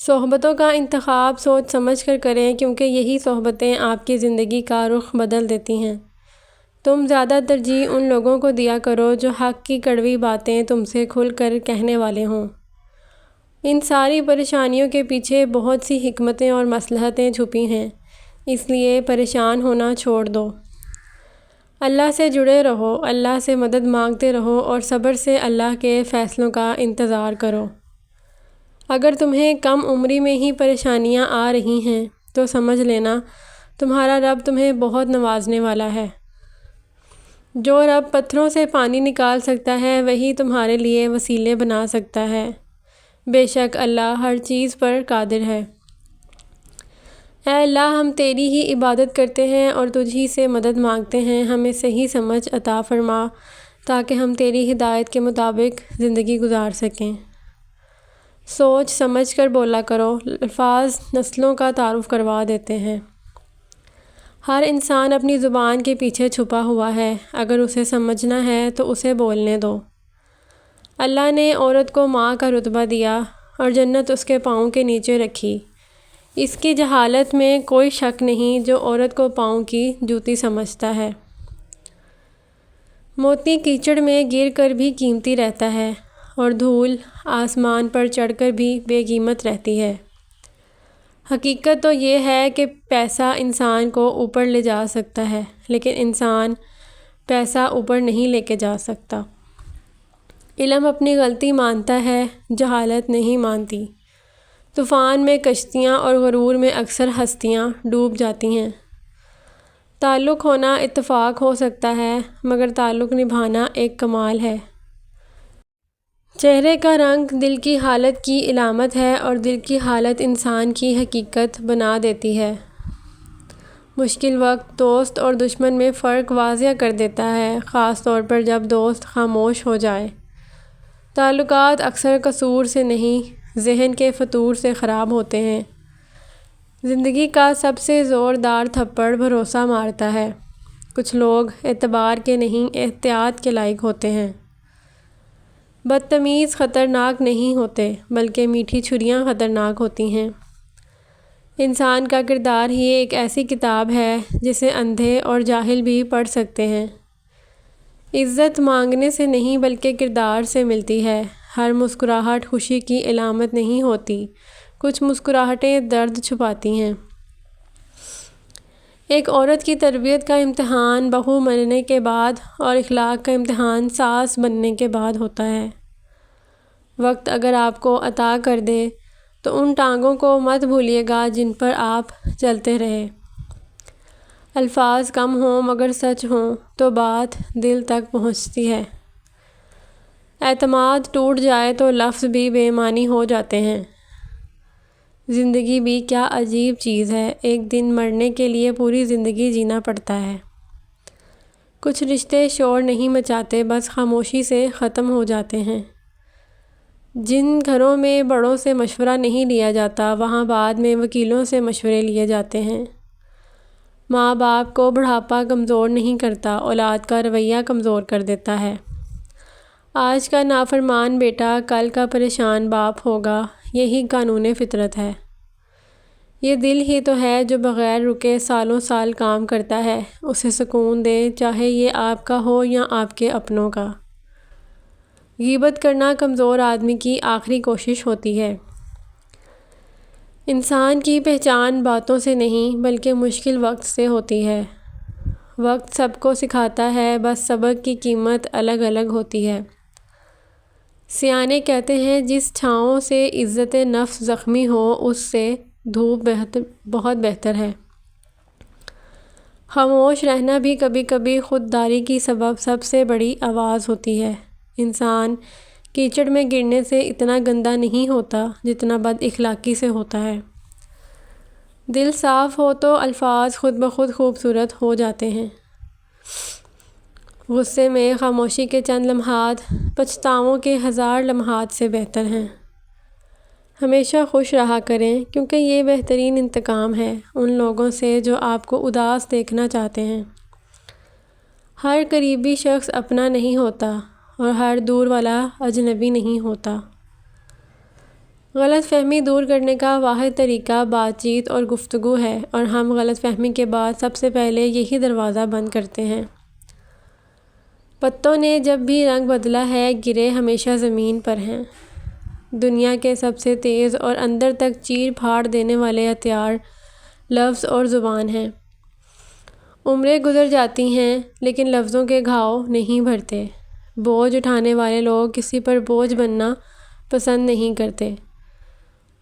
صحبتوں کا انتخاب سوچ سمجھ کر کریں، کیونکہ یہی صحبتیں آپ کی زندگی کا رخ بدل دیتی ہیں۔ تم زیادہ ترجیح ان لوگوں کو دیا کرو جو حق کی کڑوی باتیں تم سے کھل کر کہنے والے ہوں۔ ان ساری پریشانیوں کے پیچھے بہت سی حکمتیں اور مصلحتیں چھپی ہیں، اس لیے پریشان ہونا چھوڑ دو۔ اللہ سے جڑے رہو، اللہ سے مدد مانگتے رہو اور صبر سے اللہ کے فیصلوں کا انتظار کرو۔ اگر تمہیں کم عمری میں ہی پریشانیاں آ رہی ہیں تو سمجھ لینا تمہارا رب تمہیں بہت نوازنے والا ہے۔ جو رب پتھروں سے پانی نکال سکتا ہے وہی تمہارے لیے وسیلے بنا سکتا ہے۔ بے شک اللہ ہر چیز پر قادر ہے۔ اے اللہ، ہم تیری ہی عبادت کرتے ہیں اور تجھ ہی سے مدد مانگتے ہیں، ہمیں صحیح سمجھ عطا فرما تاکہ ہم تیری ہدایت کے مطابق زندگی گزار سکیں۔ سوچ سمجھ کر بولا کرو، الفاظ نسلوں کا تعارف کروا دیتے ہیں۔ ہر انسان اپنی زبان کے پیچھے چھپا ہوا ہے، اگر اسے سمجھنا ہے تو اسے بولنے دو۔ اللہ نے عورت کو ماں کا رتبہ دیا اور جنت اس کے پاؤں کے نیچے رکھی۔ اس کی جہالت میں کوئی شک نہیں جو عورت کو پاؤں کی جوتی سمجھتا ہے۔ موتی کیچڑ میں گر کر بھی قیمتی رہتا ہے اور دھول آسمان پر چڑھ کر بھی بے قیمت رہتی ہے۔ حقیقت تو یہ ہے کہ پیسہ انسان کو اوپر لے جا سکتا ہے، لیکن انسان پیسہ اوپر نہیں لے کے جا سکتا۔ علم اپنی غلطی مانتا ہے، جہالت نہیں مانتی۔ طوفان میں کشتیاں اور غرور میں اکثر ہستیاں ڈوب جاتی ہیں۔ تعلق ہونا اتفاق ہو سکتا ہے، مگر تعلق نبھانا ایک کمال ہے۔ چہرے کا رنگ دل کی حالت کی علامت ہے اور دل کی حالت انسان کی حقیقت بنا دیتی ہے۔ مشکل وقت دوست اور دشمن میں فرق واضح کر دیتا ہے، خاص طور پر جب دوست خاموش ہو جائے۔ تعلقات اکثر قصور سے نہیں، ذہن کے فطور سے خراب ہوتے ہیں۔ زندگی کا سب سے زوردار تھپڑ بھروسہ مارتا ہے۔ کچھ لوگ اعتبار کے نہیں، احتیاط کے لائق ہوتے ہیں۔ بدتمیز خطرناک نہیں ہوتے، بلکہ میٹھی چھریاں خطرناک ہوتی ہیں۔ انسان کا کردار ہی ایک ایسی کتاب ہے جسے اندھے اور جاہل بھی پڑھ سکتے ہیں۔ عزت مانگنے سے نہیں بلکہ کردار سے ملتی ہے۔ ہر مسکراہٹ خوشی کی علامت نہیں ہوتی، کچھ مسکراہٹیں درد چھپاتی ہیں۔ ایک عورت کی تربیت کا امتحان بہو بننے کے بعد اور اخلاق کا امتحان ساس بننے کے بعد ہوتا ہے۔ وقت اگر آپ کو عطا کر دے تو ان ٹانگوں کو مت بھولیے گا جن پر آپ چلتے رہے۔ الفاظ کم ہوں مگر سچ ہوں تو بات دل تک پہنچتی ہے۔ اعتماد ٹوٹ جائے تو لفظ بھی بے معنی ہو جاتے ہیں۔ زندگی بھی کیا عجیب چیز ہے، ایک دن مرنے کے لیے پوری زندگی جینا پڑتا ہے۔ کچھ رشتے شور نہیں مچاتے، بس خاموشی سے ختم ہو جاتے ہیں۔ جن گھروں میں بڑوں سے مشورہ نہیں لیا جاتا، وہاں بعد میں وکیلوں سے مشورے لیے جاتے ہیں۔ ماں باپ کو بڑھاپا کمزور نہیں کرتا، اولاد کا رویہ کمزور کر دیتا ہے۔ آج کا نافرمان بیٹا کل کا پریشان باپ ہوگا، یہی قانون فطرت ہے۔ یہ دل ہی تو ہے جو بغیر رکے سالوں سال کام کرتا ہے، اسے سکون دے، چاہے یہ آپ کا ہو یا آپ کے اپنوں کا۔ غیبت کرنا کمزور آدمی کی آخری کوشش ہوتی ہے۔ انسان کی پہچان باتوں سے نہیں بلکہ مشکل وقت سے ہوتی ہے۔ وقت سب کو سکھاتا ہے، بس سبق کی قیمت الگ الگ ہوتی ہے۔ سیانے کہتے ہیں جس چھاؤں سے عزت نفس زخمی ہو اس سے دھوپ بہت بہتر ہے۔ خاموش رہنا بھی کبھی کبھی خودداری کی سب سے بڑی آواز ہوتی ہے۔ انسان کیچڑ میں گرنے سے اتنا گندا نہیں ہوتا جتنا بد اخلاقی سے ہوتا ہے۔ دل صاف ہو تو الفاظ خود بخود خوبصورت ہو جاتے ہیں۔ غصے میں خاموشی کے چند لمحات پچھتاووں کے 1000 لمحات سے بہتر ہیں۔ ہمیشہ خوش رہا کریں، کیونکہ یہ بہترین انتقام ہے ان لوگوں سے جو آپ کو اداس دیکھنا چاہتے ہیں۔ ہر قریبی شخص اپنا نہیں ہوتا اور ہر دور والا اجنبی نہیں ہوتا۔ غلط فہمی دور کرنے کا واحد طریقہ بات چیت اور گفتگو ہے، اور ہم غلط فہمی کے بعد سب سے پہلے یہی دروازہ بند کرتے ہیں۔ پتوں نے جب بھی رنگ بدلا ہے، گرے ہمیشہ زمین پر ہیں۔ دنیا کے سب سے تیز اور اندر تک چیر پھاڑ دینے والے ہتھیار لفظ اور زبان ہیں۔ عمریں گزر جاتی ہیں لیکن لفظوں کے گھاؤ نہیں بھرتے۔ بوجھ اٹھانے والے لوگ کسی پر بوجھ بننا پسند نہیں کرتے۔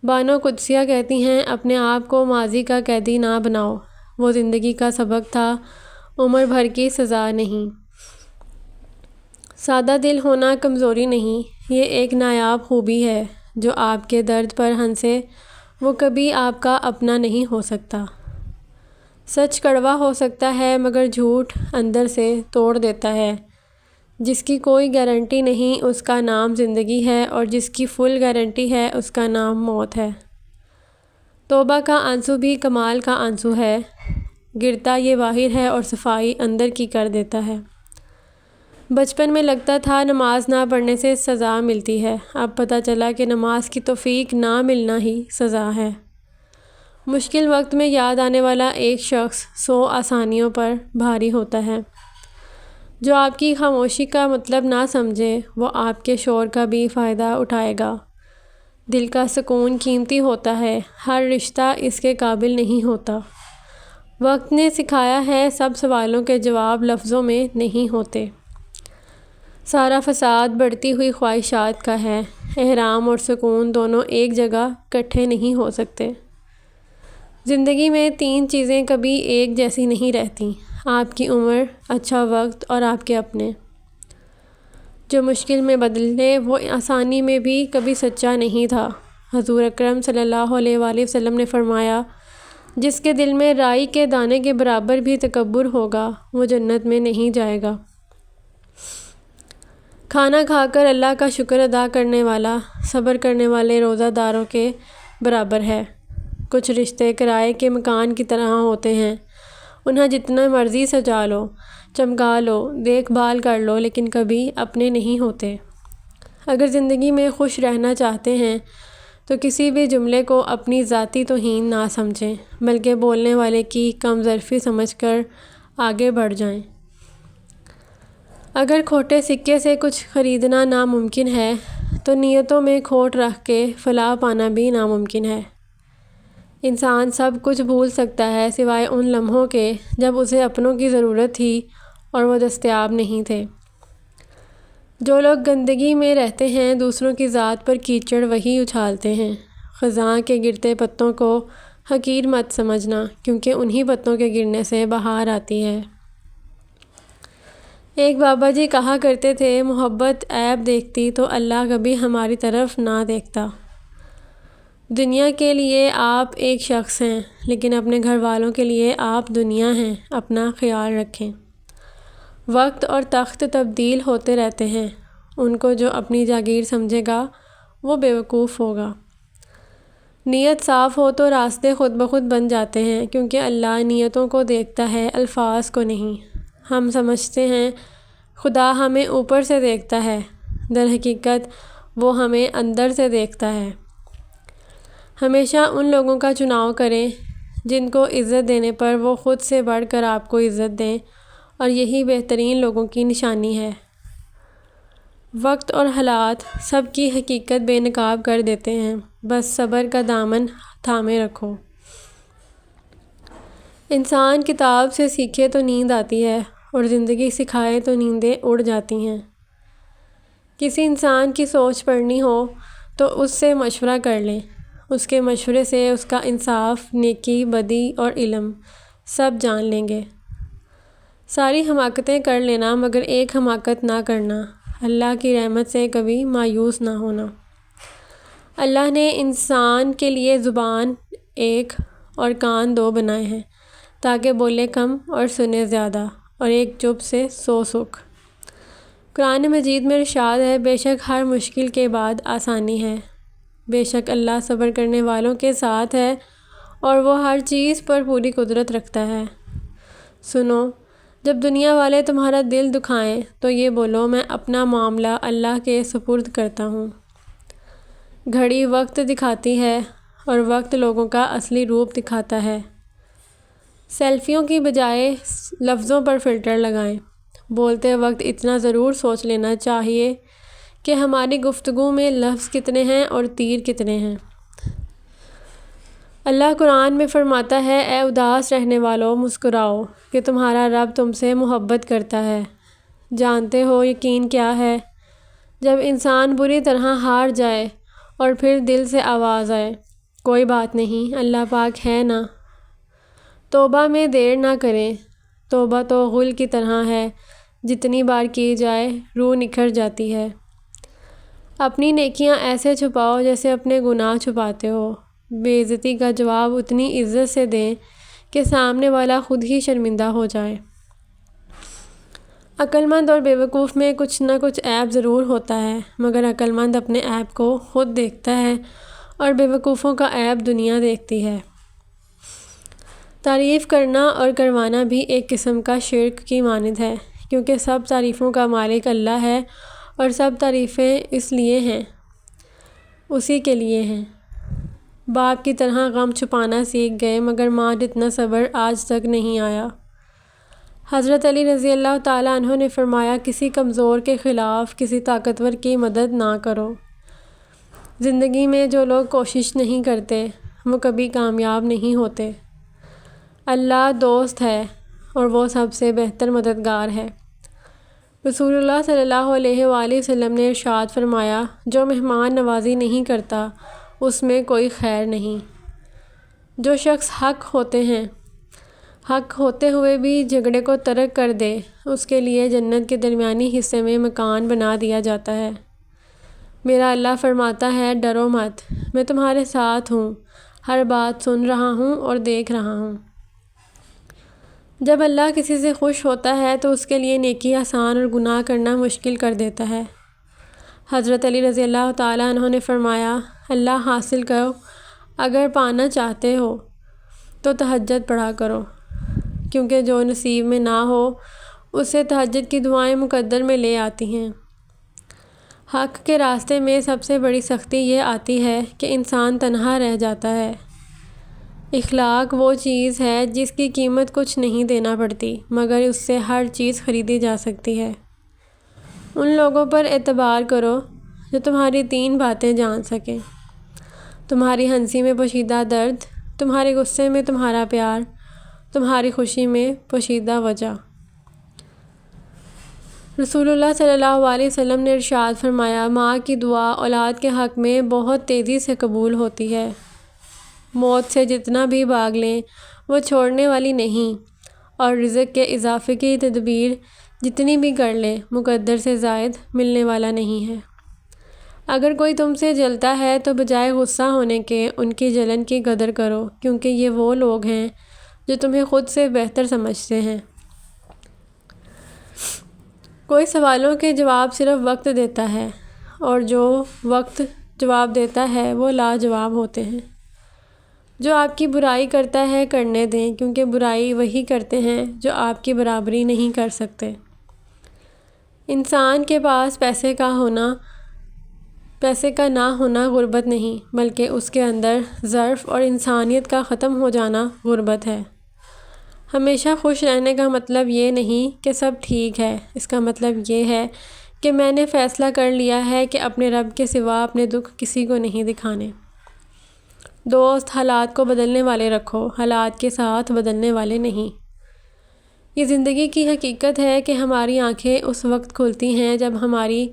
بانو قدسیہ کہتی ہیں، اپنے آپ کو ماضی کا قیدی نہ بناؤ، وہ زندگی کا سبق تھا، عمر بھر کی سزا نہیں۔ سادہ دل ہونا کمزوری نہیں، یہ ایک نایاب خوبی ہے۔ جو آپ کے درد پر ہنسے وہ کبھی آپ کا اپنا نہیں ہو سکتا۔ سچ کڑوا ہو سکتا ہے مگر جھوٹ اندر سے توڑ دیتا ہے۔ جس کی کوئی گارنٹی نہیں اس کا نام زندگی ہے، اور جس کی فل گارنٹی ہے اس کا نام موت ہے۔ توبہ کا آنسو بھی کمال کا آنسو ہے، گرتا یہ باہر ہے اور صفائی اندر کی کر دیتا ہے۔ بچپن میں لگتا تھا نماز نہ پڑھنے سے سزا ملتی ہے، اب پتہ چلا کہ نماز کی توفیق نہ ملنا ہی سزا ہے۔ مشکل وقت میں یاد آنے والا ایک شخص 100 آسانیوں پر بھاری ہوتا ہے۔ جو آپ کی خاموشی کا مطلب نہ سمجھے وہ آپ کے شور کا بھی فائدہ اٹھائے گا۔ دل کا سکون قیمتی ہوتا ہے، ہر رشتہ اس کے قابل نہیں ہوتا۔ وقت نے سکھایا ہے سب سوالوں کے جواب لفظوں میں نہیں ہوتے۔ سارا فساد بڑھتی ہوئی خواہشات کا ہے، احرام اور سکون دونوں ایک جگہ اکٹھے نہیں ہو سکتے۔ زندگی میں 3 چیزیں کبھی ایک جیسی نہیں رہتی، آپ کی عمر، اچھا وقت اور آپ کے اپنے۔ جو مشکل میں بدلے وہ آسانی میں بھی کبھی سچا نہیں تھا۔ حضور اکرم صلی اللہ علیہ وآلہ وسلم نے فرمایا، جس کے دل میں رائی کے دانے کے برابر بھی تکبر ہوگا وہ جنت میں نہیں جائے گا۔ کھانا کھا کر اللہ کا شکر ادا کرنے والا صبر کرنے والے روزہ داروں کے برابر ہے۔ کچھ رشتے کرائے کے مکان کی طرح ہوتے ہیں، انہیں جتنا مرضی سجا لو، چمکا لو، دیکھ بھال کر لو، لیکن کبھی اپنے نہیں ہوتے۔ اگر زندگی میں خوش رہنا چاہتے ہیں تو کسی بھی جملے کو اپنی ذاتی توہین نہ سمجھیں، بلکہ بولنے والے کی کم ظرفی سمجھ کر آگے بڑھ جائیں۔ اگر کھوٹے سکے سے کچھ خریدنا ناممکن ہے تو نیتوں میں کھوٹ رکھ کے فلاح پانا بھی ناممکن ہے۔ انسان سب کچھ بھول سکتا ہے سوائے ان لمحوں کے جب اسے اپنوں کی ضرورت تھی اور وہ دستیاب نہیں تھے۔ جو لوگ گندگی میں رہتے ہیں دوسروں کی ذات پر کیچڑ وہی اچھالتے ہیں۔ خزاں کے گرتے پتوں کو حقیر مت سمجھنا، کیونکہ انہی پتوں کے گرنے سے بہار آتی ہے۔ ایک بابا جی کہا کرتے تھے، محبت عیب دیکھتی تو اللہ کبھی ہماری طرف نہ دیکھتا۔ دنیا کے لیے آپ ایک شخص ہیں، لیکن اپنے گھر والوں کے لیے آپ دنیا ہیں، اپنا خیال رکھیں۔ وقت اور تخت تبدیل ہوتے رہتے ہیں، ان کو جو اپنی جاگیر سمجھے گا وہ بیوقوف ہوگا۔ نیت صاف ہو تو راستے خود بخود بن جاتے ہیں، کیونکہ اللہ نیتوں کو دیکھتا ہے، الفاظ کو نہیں۔ ہم سمجھتے ہیں خدا ہمیں اوپر سے دیکھتا ہے، در حقیقت وہ ہمیں اندر سے دیکھتا ہے۔ ہمیشہ ان لوگوں کا چناؤ کریں جن کو عزت دینے پر وہ خود سے بڑھ کر آپ کو عزت دیں، اور یہی بہترین لوگوں کی نشانی ہے۔ وقت اور حالات سب کی حقیقت بے نقاب کر دیتے ہیں، بس صبر کا دامن تھامے رکھو۔ انسان کتاب سے سیکھے تو نیند آتی ہے، اور زندگی سکھائے تو نیندیں اڑ جاتی ہیں۔ کسی انسان کی سوچ پڑھنی ہو تو اس سے مشورہ کر لیں، اس کے مشورے سے اس کا انصاف، نیکی، بدی اور علم سب جان لیں گے۔ ساری حماقتیں کر لینا مگر ایک حماقت نہ کرنا، اللہ کی رحمت سے کبھی مایوس نہ ہونا۔ اللہ نے انسان کے لیے زبان 1 اور کان 2 بنائے ہیں تاکہ بولے کم اور سنے زیادہ، اور ایک چپ سے 100 سکھ۔ قرآن مجید میں ارشاد ہے، بے شک ہر مشکل کے بعد آسانی ہے، بے شک اللہ صبر کرنے والوں کے ساتھ ہے اور وہ ہر چیز پر پوری قدرت رکھتا ہے۔ سنو، جب دنیا والے تمہارا دل دکھائیں تو یہ بولو، میں اپنا معاملہ اللہ کے سپرد کرتا ہوں۔ گھڑی وقت دکھاتی ہے اور وقت لوگوں کا اصلی روپ دکھاتا ہے۔ سیلفیوں کی بجائے لفظوں پر فلٹر لگائیں۔ بولتے وقت اتنا ضرور سوچ لینا چاہیے کہ ہماری گفتگو میں لفظ کتنے ہیں اور تیر کتنے ہیں۔ اللہ قرآن میں فرماتا ہے، اے اداس رہنے والوں مسکراؤ کہ تمہارا رب تم سے محبت کرتا ہے۔ جانتے ہو یقین کیا ہے؟ جب انسان بری طرح ہار جائے اور پھر دل سے آواز آئے، کوئی بات نہیں، اللہ پاک ہے نا۔ توبہ میں دیر نہ کریں۔ توبہ تو غل کی طرح ہے، جتنی بار کی جائے روح نکھر جاتی ہے۔ اپنی نیکیاں ایسے چھپاؤ جیسے اپنے گناہ چھپاتے ہو۔ بے عزتی کا جواب اتنی عزت سے دیں کہ سامنے والا خود ہی شرمندہ ہو جائے۔ عقل مند اور بیوقوف میں کچھ نہ کچھ عیب ضرور ہوتا ہے، مگر عقل مند اپنے عیب کو خود دیکھتا ہے اور بیوقوفوں کا عیب دنیا دیکھتی ہے۔ تعریف کرنا اور کروانا بھی ایک قسم کا شرک کی مانند ہے، کیونکہ سب تعریفوں کا مالک اللہ ہے اور سب تعریفیں اس لیے ہیں، اسی کے لیے ہیں۔ باپ کی طرح غم چھپانا سیکھ گئے، مگر ماں جتنا صبر آج تک نہیں آیا۔ حضرت علی رضی اللہ تعالیٰ عنہ نے فرمایا، کسی کمزور کے خلاف کسی طاقتور کی مدد نہ کرو۔ زندگی میں جو لوگ کوشش نہیں کرتے وہ کبھی کامیاب نہیں ہوتے۔ اللہ دوست ہے اور وہ سب سے بہتر مددگار ہے۔ رسول اللہ صلی اللہ علیہ وآلہ وسلم نے ارشاد فرمایا، جو مہمان نوازی نہیں کرتا اس میں کوئی خیر نہیں۔ جو شخص حق ہوتے ہوئے بھی جھگڑے کو ترک کر دے، اس کے لیے جنت کے درمیانی حصے میں مکان بنا دیا جاتا ہے۔ میرا اللہ فرماتا ہے، ڈرو مت، میں تمہارے ساتھ ہوں، ہر بات سن رہا ہوں اور دیکھ رہا ہوں۔ جب اللہ کسی سے خوش ہوتا ہے تو اس کے لیے نیکی آسان اور گناہ کرنا مشکل کر دیتا ہے۔ حضرت علی رضی اللہ تعالیٰ عنہ نے فرمایا، اللہ حاصل کرو، اگر پانا چاہتے ہو تو تہجد پڑھا کرو، کیونکہ جو نصیب میں نہ ہو اسے تہجد کی دعائیں مقدر میں لے آتی ہیں۔ حق کے راستے میں سب سے بڑی سختی یہ آتی ہے کہ انسان تنہا رہ جاتا ہے۔ اخلاق وہ چیز ہے جس کی قیمت کچھ نہیں دینا پڑتی، مگر اس سے ہر چیز خریدی جا سکتی ہے۔ ان لوگوں پر اعتبار کرو جو تمہاری 3 باتیں جان سکیں، تمہاری ہنسی میں پوشیدہ درد، تمہارے غصے میں تمہارا پیار، تمہاری خوشی میں پوشیدہ وجہ۔ رسول اللہ صلی اللہ علیہ وسلم نے ارشاد فرمایا، ماں کی دعا اولاد کے حق میں بہت تیزی سے قبول ہوتی ہے۔ موت سے جتنا بھی بھاگ لیں وہ چھوڑنے والی نہیں، اور رزق کے اضافے کی تدبیر جتنی بھی کر لیں مقدر سے زائد ملنے والا نہیں ہے۔ اگر کوئی تم سے جلتا ہے تو بجائے غصہ ہونے کے ان کی جلن کی قدر کرو، کیونکہ یہ وہ لوگ ہیں جو تمہیں خود سے بہتر سمجھتے ہیں۔ کوئی سوالوں کے جواب صرف وقت دیتا ہے، اور جو وقت جواب دیتا ہے وہ لاجواب ہوتے ہیں۔ جو آپ کی برائی کرتا ہے کرنے دیں، کیونکہ برائی وہی کرتے ہیں جو آپ کی برابری نہیں کر سکتے۔ انسان کے پاس پیسے کا نہ ہونا غربت نہیں، بلکہ اس کے اندر ظرف اور انسانیت کا ختم ہو جانا غربت ہے۔ ہمیشہ خوش رہنے کا مطلب یہ نہیں کہ سب ٹھیک ہے، اس کا مطلب یہ ہے کہ میں نے فیصلہ کر لیا ہے کہ اپنے رب کے سوا اپنے دکھ کسی کو نہیں دکھانے۔ دوست حالات کو بدلنے والے رکھو، حالات کے ساتھ بدلنے والے نہیں۔ یہ زندگی کی حقیقت ہے کہ ہماری آنکھیں اس وقت کھلتی ہیں جب ہماری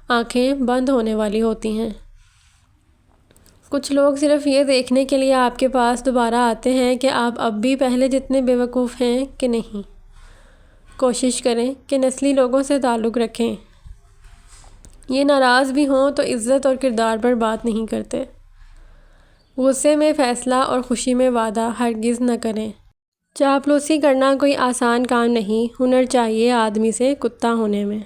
آنکھیں بند ہونے والی ہوتی ہیں۔ کچھ لوگ صرف یہ دیکھنے کے لیے آپ کے پاس دوبارہ آتے ہیں کہ آپ اب بھی پہلے جتنے بیوقوف ہیں کہ نہیں۔ کوشش کریں کہ نسلی لوگوں سے تعلق رکھیں۔ یہ ناراض بھی ہوں تو عزت اور کردار پر بات نہیں کرتے۔ غصے میں فیصلہ اور خوشی میں وعدہ ہرگز نہ کریں۔ چاپلوسی کرنا کوئی آسان کام نہیں، ہنر چاہیے آدمی سے کتا ہونے میں۔